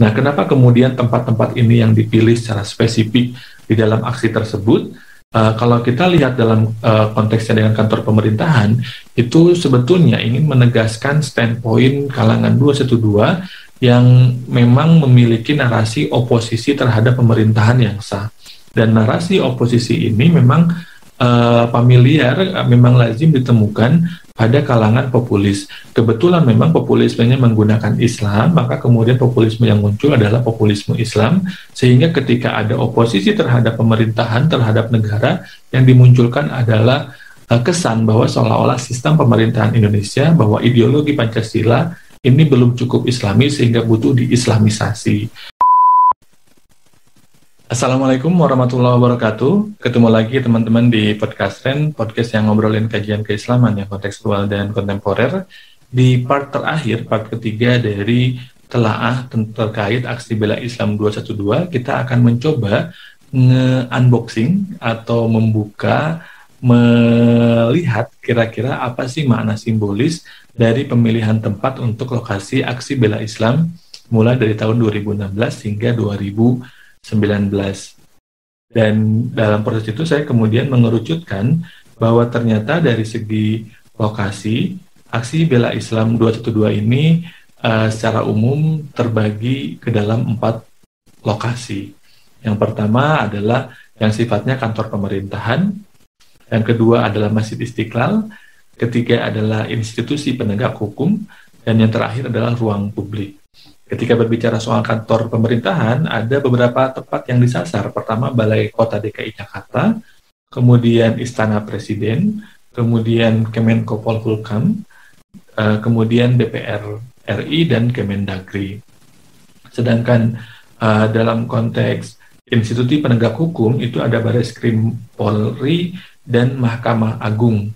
Nah, kenapa kemudian tempat-tempat ini yang dipilih secara spesifik di dalam aksi tersebut? Kalau kita lihat dalam konteksnya dengan kantor pemerintahan, itu sebetulnya ingin menegaskan standpoint kalangan 212 yang memang memiliki narasi oposisi terhadap pemerintahan yang sah. Dan narasi oposisi ini memang familiar, memang lazim ditemukan pada kalangan populis. Kebetulan memang populismenya menggunakan Islam, maka kemudian populisme yang muncul adalah populisme Islam, sehingga ketika ada oposisi terhadap pemerintahan, terhadap negara, yang dimunculkan adalah kesan bahwa seolah-olah sistem pemerintahan Indonesia, bahwa ideologi Pancasila ini belum cukup Islami sehingga butuh diislamisasi. Assalamualaikum warahmatullahi wabarakatuh. Ketemu lagi teman-teman di podcast Ren, podcast yang ngobrolin kajian keislaman yang kontekstual dan kontemporer. Di part terakhir, part ketiga dari telaah terkait aksi bela Islam 212, kita akan mencoba nge-unboxing atau membuka, melihat kira-kira apa sih makna simbolis dari pemilihan tempat untuk lokasi aksi bela Islam mulai dari tahun 2016 hingga 2019. Dan dalam proses itu saya kemudian mengerucutkan bahwa ternyata dari segi lokasi, aksi bela Islam 212 ini secara umum terbagi ke dalam 4 lokasi. Yang pertama adalah yang sifatnya kantor pemerintahan, yang kedua adalah Masjid Istiqlal, ketiga adalah institusi penegak hukum, dan yang terakhir adalah ruang publik. Ketika berbicara soal kantor pemerintahan, ada beberapa tempat yang disasar. Pertama, Balai Kota DKI Jakarta, kemudian Istana Presiden, kemudian Kemenko Polhukam, kemudian DPR RI, dan Kemendagri. Sedangkan dalam konteks institusi penegak hukum, itu ada Bareskrim Polri dan Mahkamah Agung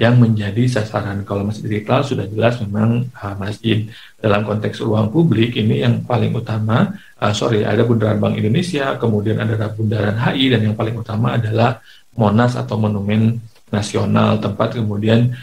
yang menjadi sasaran. Kalau Masjid Istiqlal sudah jelas memang masjid. Dalam konteks ruang publik ini yang paling utama, ada Bundaran Bank Indonesia, kemudian ada Bundaran HI, dan yang paling utama adalah Monas atau Monumen Nasional, tempat kemudian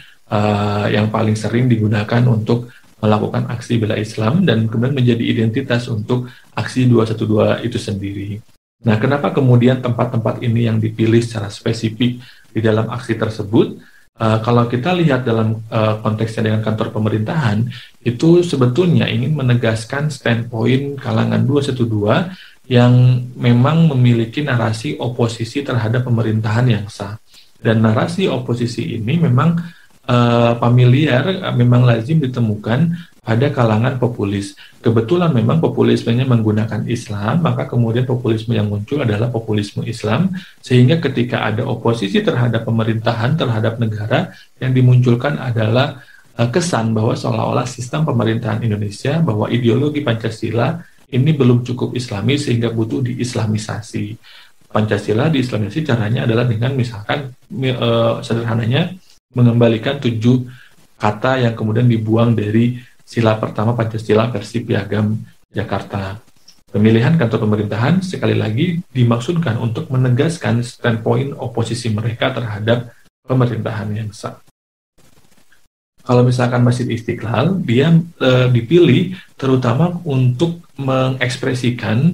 yang paling sering digunakan untuk melakukan aksi bela Islam dan kemudian menjadi identitas untuk aksi 212 itu sendiri. Nah, kenapa kemudian tempat-tempat ini yang dipilih secara spesifik di dalam aksi tersebut? Kalau kita lihat dalam konteksnya dengan kantor pemerintahan, itu sebetulnya ingin menegaskan standpoint kalangan 212 yang memang memiliki narasi oposisi terhadap pemerintahan yang sah. Dan narasi oposisi ini memang familiar, memang lazim ditemukan pada kalangan populis. Kebetulan memang populismenya menggunakan Islam, maka kemudian populisme yang muncul adalah populisme Islam, sehingga ketika ada oposisi terhadap pemerintahan, terhadap negara, yang dimunculkan adalah kesan bahwa seolah-olah sistem pemerintahan Indonesia, bahwa ideologi Pancasila ini belum cukup Islami sehingga butuh diislamisasi. Pancasila diislamisasi caranya adalah dengan misalkan sederhananya mengembalikan 7 kata yang kemudian dibuang dari sila pertama Pancasila versi Piagam Jakarta. Pemilihan kantor pemerintahan sekali lagi dimaksudkan untuk menegaskan standpoint oposisi mereka terhadap pemerintahan yang sah. Kalau misalkan Masjid Istiqlal, dia dipilih terutama untuk mengekspresikan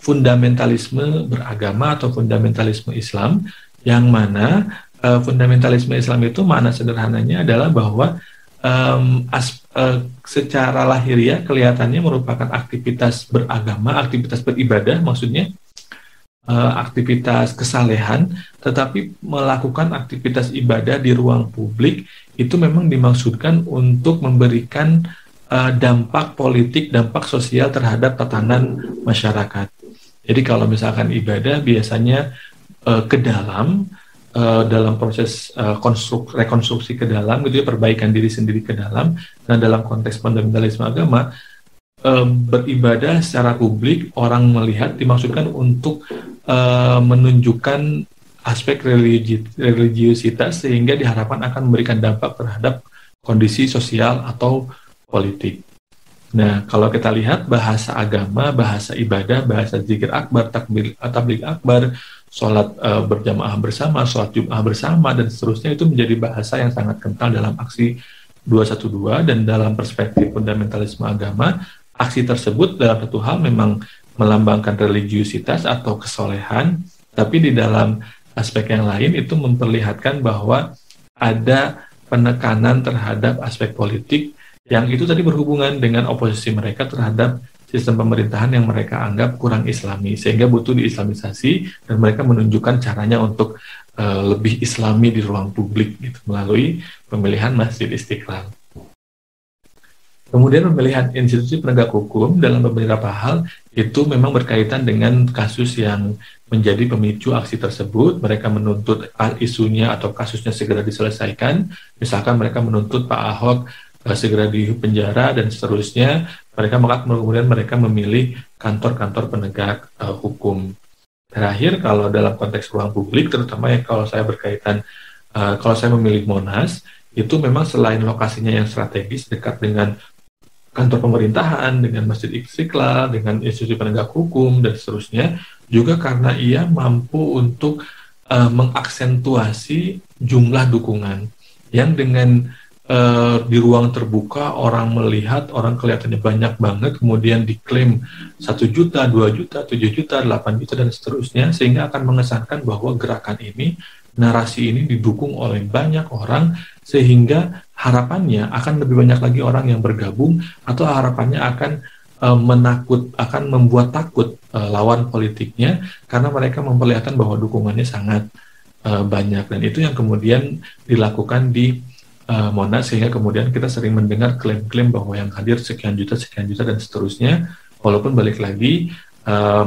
fundamentalisme beragama atau fundamentalisme Islam, yang mana fundamentalisme Islam itu makna sederhananya adalah bahwa secara lahiriah kelihatannya merupakan aktivitas beragama, aktivitas beribadah maksudnya, aktivitas kesalehan, tetapi melakukan aktivitas ibadah di ruang publik itu memang dimaksudkan untuk memberikan dampak politik, dampak sosial terhadap tatanan masyarakat. Jadi kalau misalkan ibadah biasanya ke dalam proses rekonstruksi ke dalam, gitu ya, perbaikan diri sendiri ke dalam. Dan dalam konteks fundamentalisme agama, beribadah secara publik, orang melihat dimaksudkan untuk menunjukkan aspek religiusitas sehingga diharapkan akan memberikan dampak terhadap kondisi sosial atau politik. Nah, kalau kita lihat bahasa agama, bahasa ibadah, bahasa zikir akbar, tabligh akbar, sholat berjamaah bersama, sholat Jum'ah bersama, dan seterusnya, itu menjadi bahasa yang sangat kental dalam aksi 212. Dan dalam perspektif fundamentalisme agama, aksi tersebut dalam satu hal memang melambangkan religiusitas atau kesolehan, tapi di dalam aspek yang lain itu memperlihatkan bahwa ada penekanan terhadap aspek politik yang itu tadi berhubungan dengan oposisi mereka terhadap sistem pemerintahan yang mereka anggap kurang islami, sehingga butuh diislamisasi dan mereka menunjukkan caranya untuk lebih islami di ruang publik gitu, melalui pemilihan Masjid Istiqlal. Kemudian pemilihan institusi penegak hukum dalam beberapa hal itu memang berkaitan dengan kasus yang menjadi pemicu aksi tersebut. Mereka menuntut isunya atau kasusnya segera diselesaikan. Misalkan mereka menuntut Pak Ahok segera dipenjara dan seterusnya. Kemudian mereka memilih kantor-kantor penegak hukum. Terakhir, kalau dalam konteks ruang publik, terutama yang kalau saya berkaitan, kalau saya memilih Monas, itu memang selain lokasinya yang strategis dekat dengan kantor pemerintahan, dengan Masjid Istiqlal, dengan institusi penegak hukum, dan seterusnya, juga karena ia mampu untuk mengaksentuasi jumlah dukungan, yang dengan di ruang terbuka, orang melihat, orang kelihatannya banyak banget, kemudian diklaim 1 juta, 2 juta, 7 juta, 8 juta, dan seterusnya, sehingga akan mengesankan bahwa gerakan ini, narasi ini didukung oleh banyak orang, sehingga harapannya akan lebih banyak lagi orang yang bergabung, atau harapannya akan akan membuat takut lawan politiknya, karena mereka memperlihatkan bahwa dukungannya sangat banyak, dan itu yang kemudian dilakukan di Monas, sehingga kemudian kita sering mendengar klaim-klaim bahwa yang hadir sekian juta, dan seterusnya, walaupun balik lagi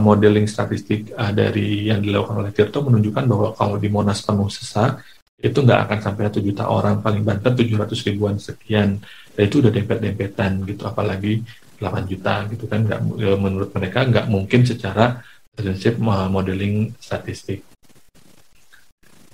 modeling statistik dari yang dilakukan oleh Tirto menunjukkan bahwa kalau di Monas penuh sesak, itu nggak akan sampai 1 juta orang, paling banter 700 ribuan sekian, dan itu udah dempet-dempetan gitu, apalagi 8 juta gitu kan, menurut mereka nggak mungkin secara prinsip modeling statistik.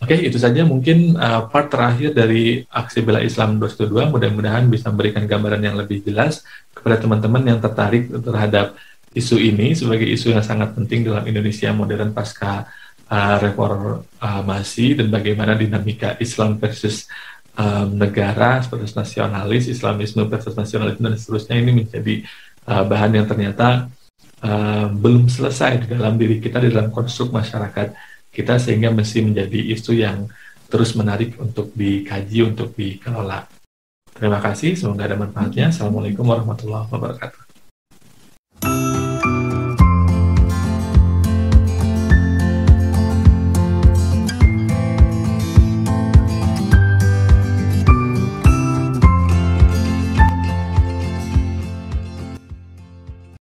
Oke, itu saja mungkin part terakhir dari Aksi Bela Islam 212. Mudah-mudahan bisa memberikan gambaran yang lebih jelas kepada teman-teman yang tertarik terhadap isu ini sebagai isu yang sangat penting dalam Indonesia modern pasca reformasi, dan bagaimana dinamika Islam versus negara versus nasionalis, Islamisme versus nasionalisme, dan seterusnya ini menjadi bahan yang ternyata belum selesai di dalam diri kita, di dalam konstruk masyarakat kita, sehingga mesti menjadi isu yang terus menarik untuk dikaji, untuk dikelola. Terima kasih, semoga ada manfaatnya. Assalamualaikum warahmatullahi wabarakatuh.